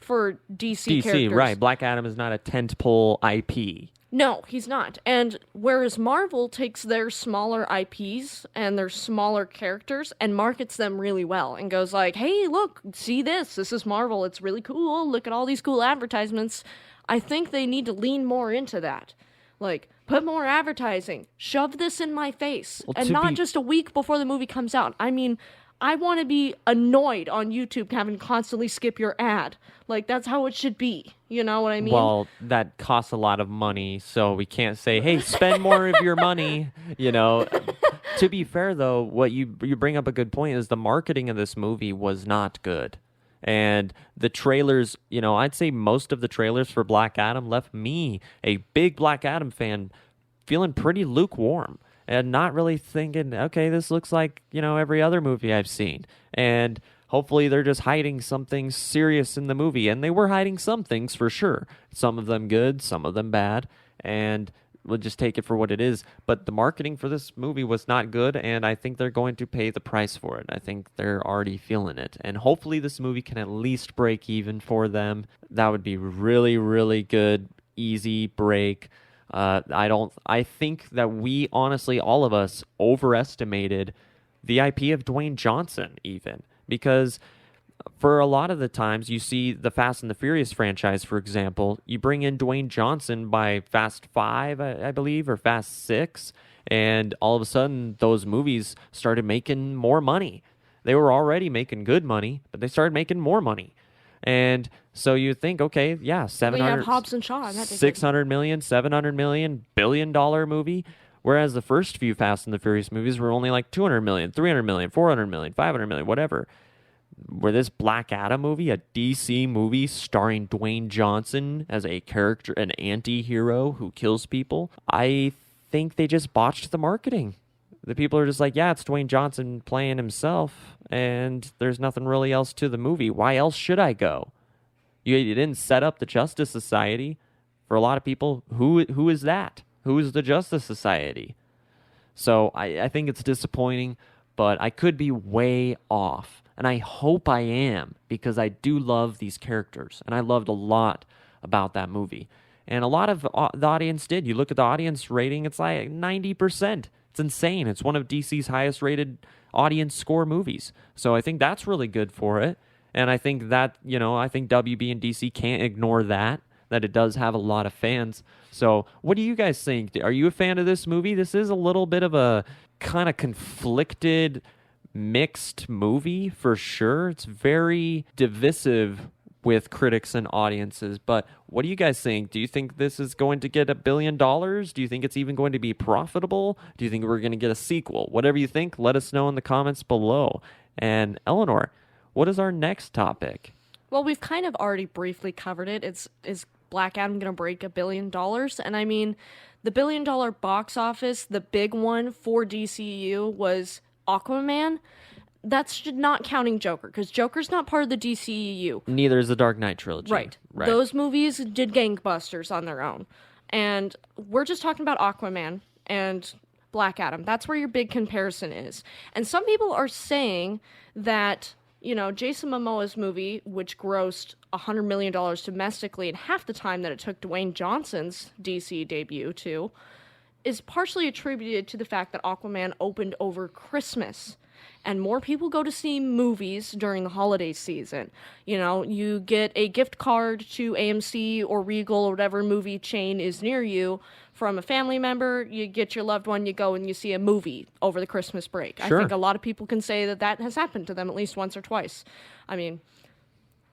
for DC DC, characters. right. Black Adam is not a tentpole IP. No, he's not. And whereas Marvel takes their smaller IPs and their smaller characters and markets them really well and goes like, hey, look, see this. This is Marvel. It's really cool. Look at all these cool advertisements. I think they need to lean more into that. Like, put more advertising. Shove this in my face. Well, and to not be- just a week before the movie comes out. I mean, I want to be annoyed on YouTube having to constantly skip your ad. Like, that's how it should be. You know what I mean? Well, that costs a lot of money, so we can't say, hey, spend more of your money, you know. To be fair, though, what you bring up a good point is the marketing of this movie was not good. And the trailers, you know, I'd say most of the trailers for Black Adam left me, a big Black Adam fan, feeling pretty lukewarm and not really thinking, okay, this looks like, you know, every other movie I've seen. And hopefully they're just hiding something serious in the movie. And they were hiding some things for sure. Some of them good, some of them bad. And we'll just take it for what it is. But the marketing for this movie was not good, and I think they're going to pay the price for it. I think they're already feeling it. And hopefully this movie can at least break even for them. That would be really, really good, easy break. I think that we honestly, all of us, overestimated the IP of Dwayne Johnson even, because for a lot of the times you see the Fast and the Furious franchise, for example, you bring in Dwayne Johnson by Fast 5, I believe, or Fast 6, and all of a sudden those movies started making more money. They were already making good money, but they started making more money. And so you think, okay, yeah, we 700, have Hobbs and Shaw. And that did 600 million, 700 million, billion-dollar movie. Whereas the first few Fast and the Furious movies were only like 200 million, 300 million, 400 million, 500 million, whatever. Where this Black Adam movie, a DC movie starring Dwayne Johnson as a character, an anti-hero who kills people, I think they just botched the marketing. The people are just like, yeah, it's Dwayne Johnson playing himself, and there's nothing really else to the movie. Why else should I go? You didn't set up the Justice Society. For a lot of people, who is that? Who is the Justice Society? So I think it's disappointing, but I could be way off. And I hope I am, because I do love these characters. And I loved a lot about that movie. And a lot of the audience did. You look at the audience rating, it's like 90%. It's insane. It's one of DC's highest rated audience score movies. So I think that's really good for it. And I think that, you know, I think WB and DC can't ignore that it does have a lot of fans. So what do you guys think? Are you a fan of this movie? This is a little bit of a kind of conflicted, mixed movie for sure. It's very divisive with critics and audiences. But what do you guys think? Do you think this is going to get $1 billion? Do you think it's even going to be profitable? Do you think we're going to get a sequel? Whatever you think, let us know in the comments below. And Eleanor, what is our next topic? Well, we've kind of already briefly covered it. Is Black Adam going to break $1 billion? And I mean, the $1 billion box office, the big one for DCU was Aquaman. That's not counting Joker, because Joker's not part of the DCEU. Neither is the Dark Knight trilogy. Right. Those movies did gangbusters on their own. And we're just talking about Aquaman and Black Adam. That's where your big comparison is. And some people are saying that, you know, Jason Momoa's movie, which grossed $100 million domestically in half the time that it took Dwayne Johnson's DC debut to, is partially attributed to the fact that Aquaman opened over Christmas. And more people go to see movies during the holiday season. You know, you get a gift card to AMC or Regal or whatever movie chain is near you from a family member. You get your loved one, you go and you see a movie over the Christmas break. Sure. I think a lot of people can say that that has happened to them at least once or twice. I mean,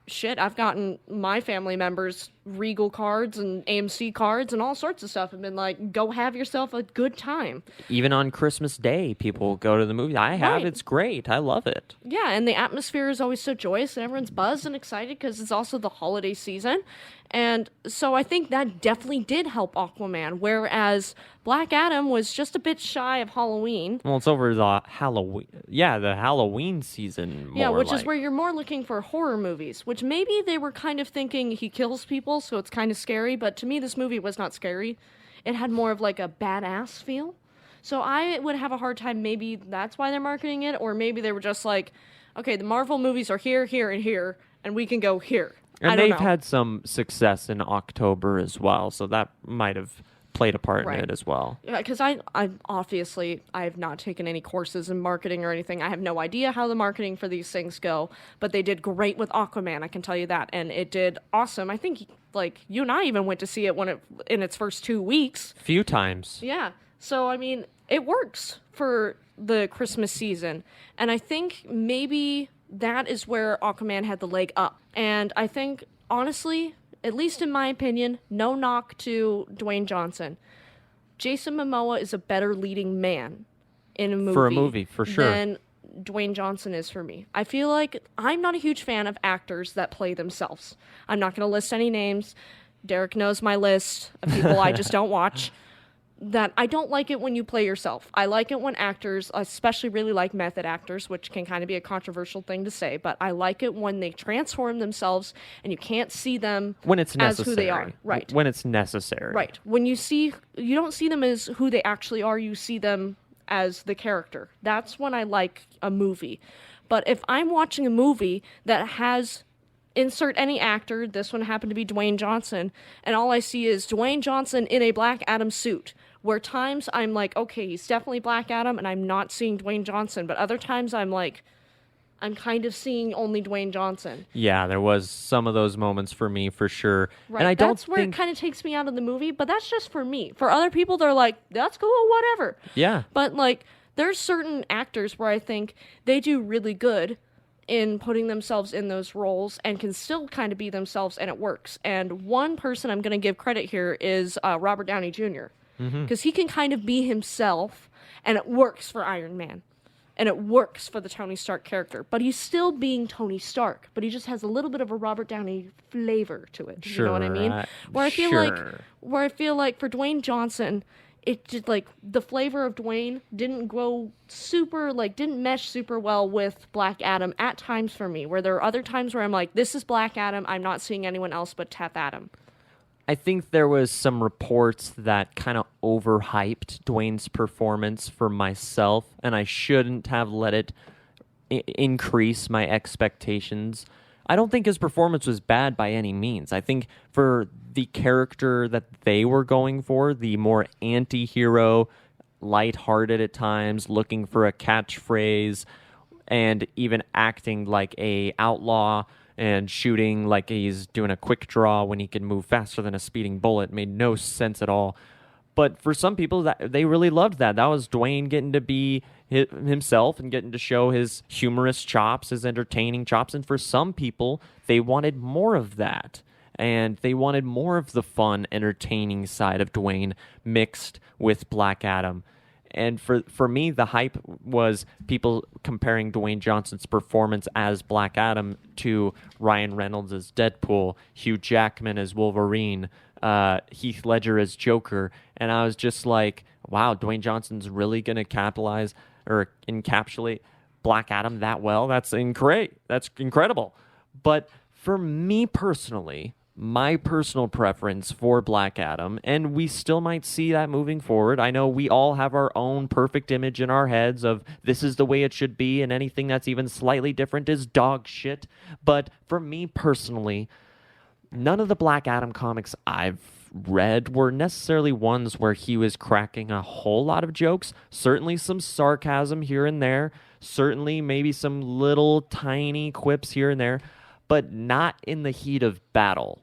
shit, I've gotten my family members Regal cards and AMC cards and all sorts of stuff and been like, go have yourself a good time. Even on Christmas Day, people go to the movie. I have. Right. It's great. I love it. Yeah, and the atmosphere is always so joyous and everyone's buzzed and excited because it's also the holiday season. And so I think that definitely did help Aquaman, whereas Black Adam was just a bit shy of Halloween. Well, it's over the Halloween. Yeah, the Halloween season. Yeah, which is like. where you're more looking for horror movies, which maybe they were kind of thinking he kills people, so it's kind of scary. But to me, this movie was not scary. It had more of like a badass feel. So I would have a hard time, maybe that's why they're marketing it, or maybe they were just like, okay, the Marvel movies are here, here, and here, and we can go here. And don't they've know. had some success in October as well, so that might have played a part in it as well. Yeah, because I obviously I have not taken any courses in marketing or anything. I have no idea how the marketing for these things go, but they did great with Aquaman. I can tell you that, and it did awesome. I think like you and I even went to see it when it in its first 2 weeks. Few times. Yeah, so I mean it works for the Christmas season, and I think maybe that is where Aquaman had the leg up. And I think honestly, at least in my opinion, no knock to Dwayne Johnson. Jason Momoa is a better leading man in a movie. For a movie, for sure. Than Dwayne Johnson is for me. I feel like I'm not a huge fan of actors that play themselves. I'm not going to list any names. Derek knows my list of people I just don't watch. That I don't like it when you play yourself. I like it when actors, especially really like method actors, which can kind of be a controversial thing to say, but I like it when they transform themselves and you can't see them when it's necessary. as who they are. Right. When it's necessary. Right. When you don't see them as who they actually are, you see them as the character. That's when I like a movie. But if I'm watching a movie that has insert any actor, this one happened to be Dwayne Johnson, and all I see is Dwayne Johnson in a Black Adam suit, where times I'm like, okay, he's definitely Black Adam, and I'm not seeing Dwayne Johnson, but other times I'm like, I'm kind of seeing only Dwayne Johnson. Yeah, there was some of those moments for me, for sure. Right, and I don't that's where it kind of takes me out of the movie, but that's just for me. For other people, they're like, that's cool, whatever. Yeah. But, like, there's certain actors where I think they do really good in putting themselves in those roles and can still kind of be themselves, and it works. And one person I'm going to give credit here is Robert Downey Jr., because he can kind of be himself, and it works for Iron Man. And it works for the Tony Stark character. But he's still being Tony Stark, but he just has a little bit of a Robert Downey flavor to it. You know what I mean? Where I feel like for Dwayne Johnson, it just like the flavor of Dwayne didn't mesh super well with Black Adam at times for me, where there are other times where I'm like, this is Black Adam, I'm not seeing anyone else but Teth Adam. I think there was some reports that kind of overhyped Dwayne's performance for myself, and I shouldn't have let it increase my expectations. I don't think his performance was bad by any means. I think for the character that they were going for, the more anti-hero, lighthearted at times, looking for a catchphrase, and even acting like a outlaw and shooting like he's doing a quick draw when he can move faster than a speeding bullet, made no sense at all. But for some people, that they really loved that. That was Dwayne getting to be himself and getting to show his humorous chops, his entertaining chops. And for some people, they wanted more of that. And they wanted more of the fun, entertaining side of Dwayne mixed with Black Adam. And for me, the hype was people comparing Dwayne Johnson's performance as Black Adam to Ryan Reynolds as Deadpool, Hugh Jackman as Wolverine, Heath Ledger as Joker. And I was just like, wow, Dwayne Johnson's really going to capitalize or encapsulate Black Adam that well? That's incredible. But for me personally, my personal preference for Black Adam, and we still might see that moving forward. I know we all have our own perfect image in our heads of this is the way it should be, and anything that's even slightly different is dog shit. But for me personally, none of the Black Adam comics I've read were necessarily ones where he was cracking a whole lot of jokes. Certainly some sarcasm here and there. Certainly maybe some little tiny quips here and there. But not in the heat of battle.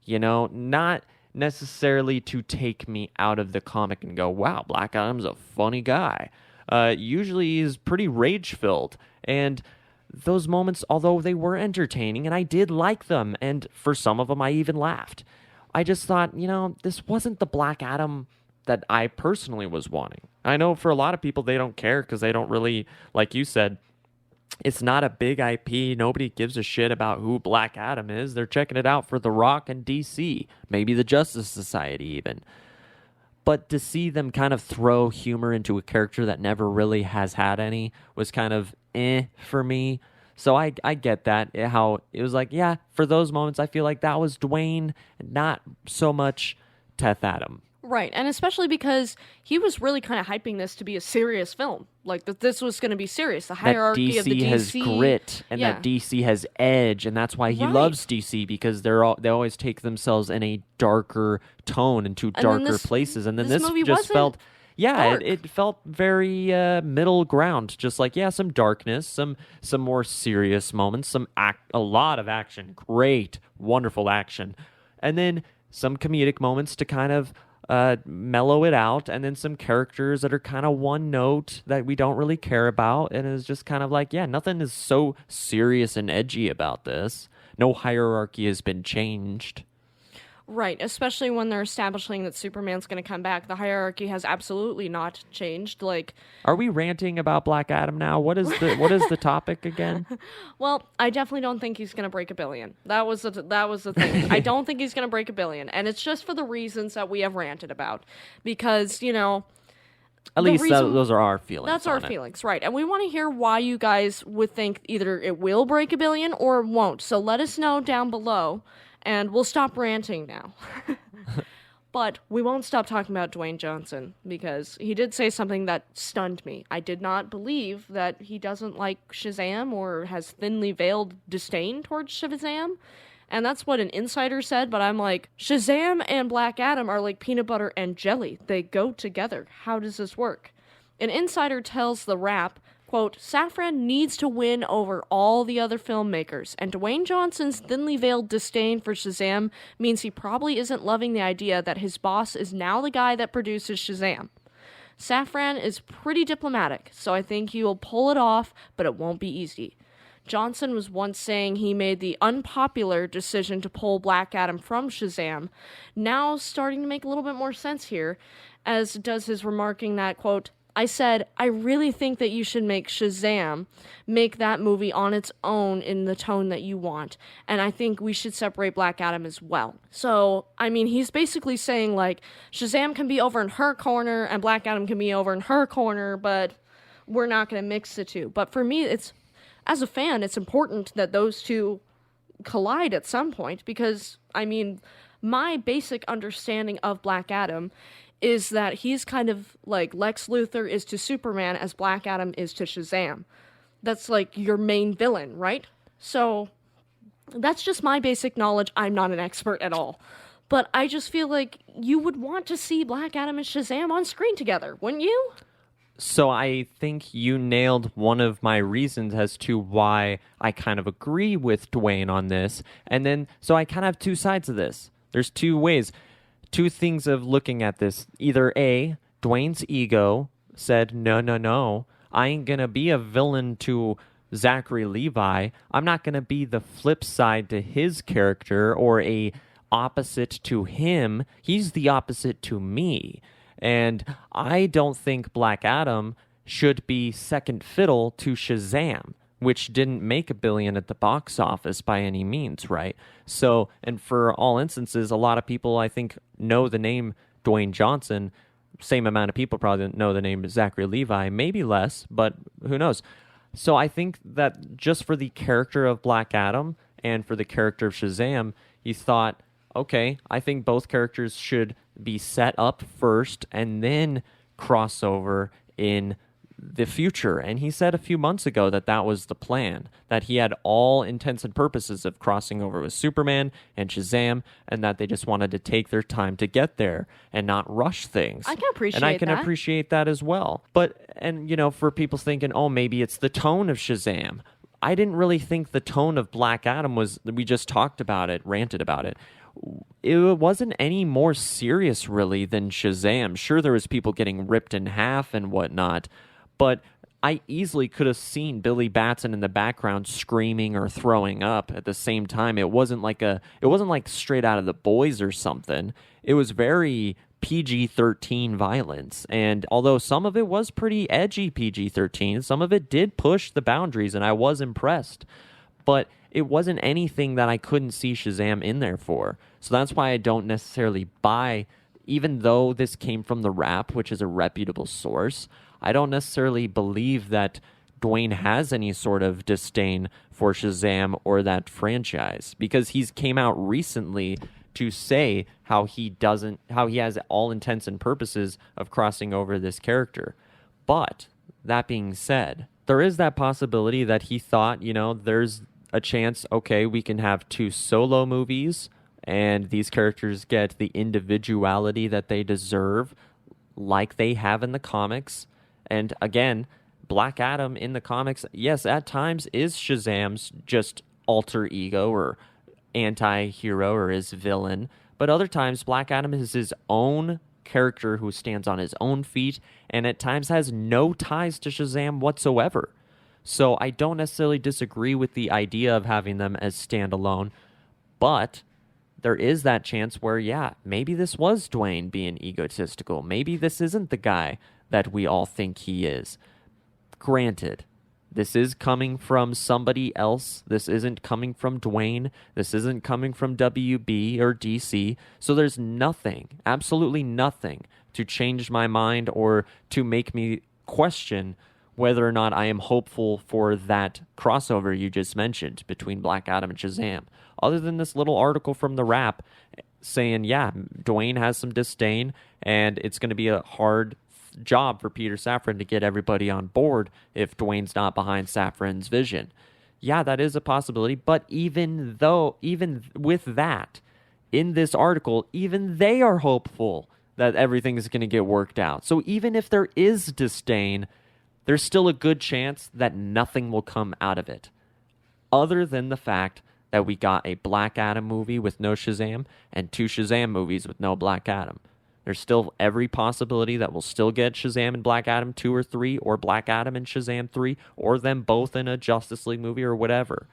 You know, not necessarily to take me out of the comic and go, wow, Black Adam's a funny guy. Usually he's pretty rage-filled. And those moments, although they were entertaining, and I did like them, and for some of them I even laughed, I just thought, you know, this wasn't the Black Adam that I personally was wanting. I know for a lot of people they don't care because they don't really, like you said, it's not a big IP. Nobody gives a shit about who Black Adam is. They're checking it out for The Rock and DC, maybe the Justice Society even. But to see them kind of throw humor into a character that never really has had any was kind of for me. So I get that, how it was like, yeah, for those moments, I feel like that was Dwayne, not so much Teth Adam. Right, and especially because he was really kind of hyping this to be a serious film. Like, that this was going to be serious. The That hierarchy of the DC has DC. grit and Yeah. that DC has edge, and that's why he Right. loves DC, because they always take themselves in a darker tone into And then darker places. And then this this movie just wasn't felt, yeah, dark. it felt very middle ground. Just like, yeah, some darkness, some more serious moments, a lot of action, great, wonderful action, and then some comedic moments to kind of mellow it out, and then some characters that are kind of one note that we don't really care about, and it's just kind of like, yeah, nothing is so serious and edgy about this. No hierarchy has been changed. Right, especially when they're establishing that Superman's going to come back. The hierarchy has absolutely not changed. Like, Are we ranting about Black Adam now? What is the topic again? well, I definitely don't think he's going to break $1 billion. That was the thing. I don't think he's going to break $1 billion, and it's just for the reasons that we have ranted about. Because, you know, At the least reason- those are our feelings. that's our on it. feelings, right? And we want to hear why you guys would think either it will break $1 billion or it won't. So let us know down below, and we'll stop ranting now. But we won't stop talking about Dwayne Johnson, because he did say something that stunned me. I did not believe that he doesn't like Shazam or has thinly veiled disdain towards Shazam. And that's what an insider said, but I'm like, Shazam and Black Adam are like peanut butter and jelly. They go together. How does this work? An insider tells The Wrap, quote, Safran needs to win over all the other filmmakers, and Dwayne Johnson's thinly veiled disdain for Shazam means he probably isn't loving the idea that his boss is now the guy that produces Shazam. Safran is pretty diplomatic, so I think he will pull it off, but it won't be easy. Johnson was once saying he made the unpopular decision to pull Black Adam from Shazam, now starting to make a little bit more sense here, as does his remarking that, quote, I said, I really think that you should make Shazam make that movie on its own in the tone that you want. And I think we should separate Black Adam as well. So, I mean, he's basically saying, like, Shazam can be over in her corner and Black Adam can be over in her corner, but we're not going to mix the two. But for me, as a fan, it's important that those two collide at some point, because, I mean, my basic understanding of Black Adam is that he's kind of like Lex Luthor is to Superman as Black Adam is to Shazam. That's like your main villain, right? So that's just my basic knowledge. I'm not an expert at all. But I just feel like you would want to see Black Adam and Shazam on screen together, wouldn't you? So I think you nailed one of my reasons as to why I kind of agree with Dwayne on this. And then, so I kind of have two sides of this. There's two ways. Two things of looking at this. Either A, Dwayne's ego said, no, I ain't going to be a villain to Zachary Levi. I'm not going to be the flip side to his character or a opposite to him. He's the opposite to me. And I don't think Black Adam should be second fiddle to Shazam, which didn't make $1 billion at the box office by any means, right? So, and for all instances, a lot of people, I think, know the name Dwayne Johnson. Same amount of people probably know the name Zachary Levi, maybe less, but who knows? So I think that just for the character of Black Adam and for the character of Shazam, he thought, okay, I think both characters should be set up first and then cross over in the future. And he said a few months ago that that was the plan, that he had all intents and purposes of crossing over with Superman and Shazam, and that they just wanted to take their time to get there and not rush things. I can appreciate and I can that. appreciate that as well. But, and you know, for people thinking, oh, maybe it's the tone of Shazam. I didn't really think the tone of Black Adam was, we just talked about it, ranted about it. It wasn't any more serious really than Shazam. Sure, there was people getting ripped in half and whatnot, but I easily could have seen Billy Batson in the background screaming or throwing up at the same time. It wasn't like straight out of The Boys or something. It was very PG-13 violence. And although some of it was pretty edgy PG-13, some of it did push the boundaries, and I was impressed. But it wasn't anything that I couldn't see Shazam in there for. So that's why I don't necessarily buy, even though this came from The Wrap, which is a reputable source, I don't necessarily believe that Dwayne has any sort of disdain for Shazam or that franchise, because he's came out recently to say how he has all intents and purposes of crossing over this character. But that being said, there is that possibility that he thought, there's a chance, okay, we can have 2 solo movies and these characters get the individuality that they deserve like they have in the comics. And again, Black Adam in the comics, yes, at times is Shazam's just alter ego or anti-hero or his villain, but other times Black Adam is his own character who stands on his own feet and at times has no ties to Shazam whatsoever. So I don't necessarily disagree with the idea of having them as standalone, but there is that chance where, yeah, maybe this was Dwayne being egotistical. Maybe this isn't the guy that we all think he is. Granted, this is coming from somebody else. This isn't coming from Dwayne. This isn't coming from WB or DC. So there's nothing, absolutely nothing, to change my mind or to make me question whether or not I am hopeful for that crossover you just mentioned between Black Adam and Shazam. Other than this little article from The Wrap saying, yeah, Dwayne has some disdain, and it's going to be a hard job for Peter Safran to get everybody on board if Dwayne's not behind Safran's vision. Yeah, that is a possibility, but even with that, in this article, even they are hopeful that everything is going to get worked out. So even if there is disdain, there's still a good chance that nothing will come out of it, other than the fact that we got a Black Adam movie with no Shazam and 2 Shazam movies with no Black Adam. There's still every possibility that we'll still get Shazam and Black Adam 2 or 3, or Black Adam and Shazam 3, or them both in a Justice League movie or whatever.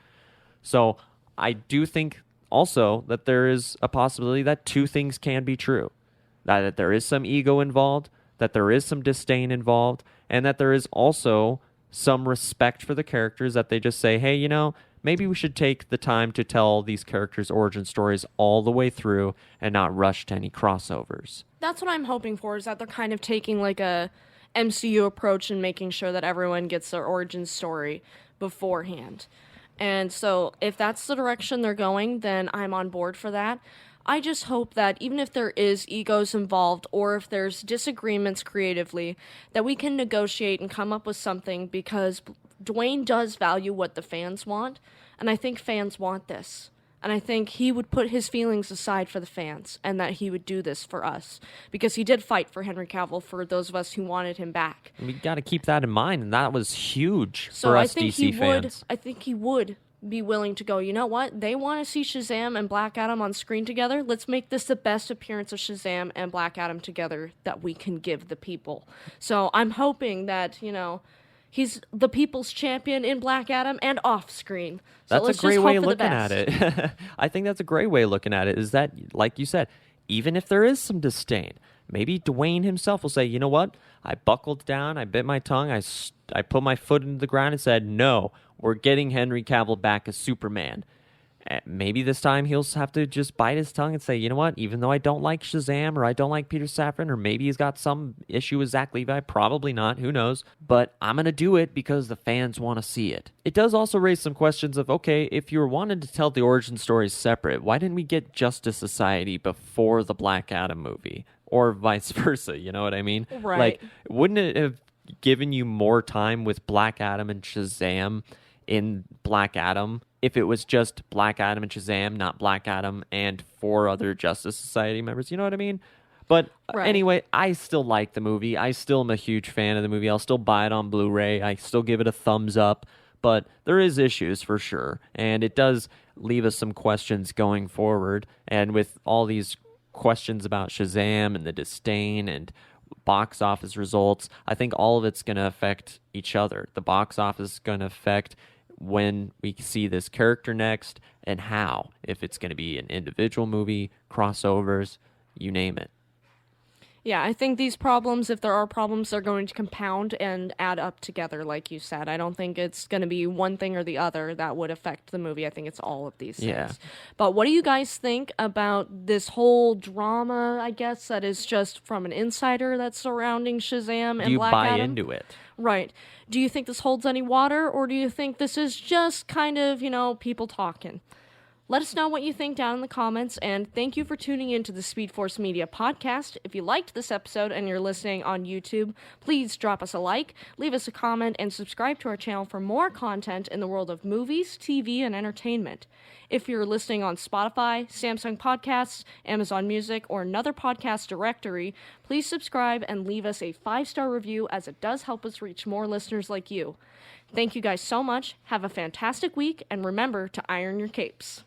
So I do think also that there is a possibility that 2 things can be true. That there is some ego involved, that there is some disdain involved, and that there is also some respect for the characters, that they just say, hey, maybe we should take the time to tell these characters' origin stories all the way through and not rush to any crossovers. That's what I'm hoping for, is that they're kind of taking like a MCU approach and making sure that everyone gets their origin story beforehand. And so if that's the direction they're going, then I'm on board for that. I just hope that even if there is egos involved or if there's disagreements creatively, that we can negotiate and come up with something, because Dwayne does value what the fans want, and I think fans want this. And I think he would put his feelings aside for the fans, and that he would do this for us, because he did fight for Henry Cavill for those of us who wanted him back. We got to keep that in mind, and that was huge for us DC fans. I think he would be willing to go, you know what? They want to see Shazam and Black Adam on screen together. Let's make this the best appearance of Shazam and Black Adam together that we can give the people. So I'm hoping that, he's the people's champion in Black Adam and off screen. So that's a great way of looking at it. I think that's a great way of looking at it, is that, like you said, even if there is some disdain, maybe Dwayne himself will say, you know what? I buckled down, I bit my tongue, I put my foot into the ground and said, no, we're getting Henry Cavill back as Superman. Maybe this time he'll have to just bite his tongue and say, you know what, even though I don't like Shazam or I don't like Peter Safran, or maybe he's got some issue with Zach Levi, probably not, who knows, but I'm going to do it because the fans want to see it. It does also raise some questions of, okay, if you were wanting to tell the origin stories separate, why didn't we get Justice Society before the Black Adam movie? Or vice versa, you know what I mean? Right. Like, wouldn't it have given you more time with Black Adam and Shazam in Black Adam if it was just Black Adam and Shazam, not Black Adam and 4 other Justice Society members? You know what I mean? But anyway, I still like the movie. I still am a huge fan of the movie. I'll still buy it on Blu-ray. I still give it a thumbs up. But there is issues for sure. And it does leave us some questions going forward. And with all these questions about Shazam and the disdain and box office results, I think all of it's going to affect each other. The box office is going to affect when we see this character next, and how, if it's going to be an individual movie, crossovers, you name it. Yeah, I think these problems, if there are problems, they're going to compound and add up together, like you said. I don't think it's going to be one thing or the other that would affect the movie. I think it's all of these things. But what do you guys think about this whole drama, I guess, that is just from an insider that's surrounding Shazam and Black Adam? Do you buy into it? Right. Do you think this holds any water, or do you think this is just kind of, people talking? Let us know what you think down in the comments, and thank you for tuning in to the Speed Force Media podcast. If you liked this episode and you're listening on YouTube, please drop us a like, leave us a comment, and subscribe to our channel for more content in the world of movies, TV, and entertainment. If you're listening on Spotify, Samsung Podcasts, Amazon Music, or another podcast directory, please subscribe and leave us a 5-star review, as it does help us reach more listeners like you. Thank you guys so much. Have a fantastic week, and remember to iron your capes.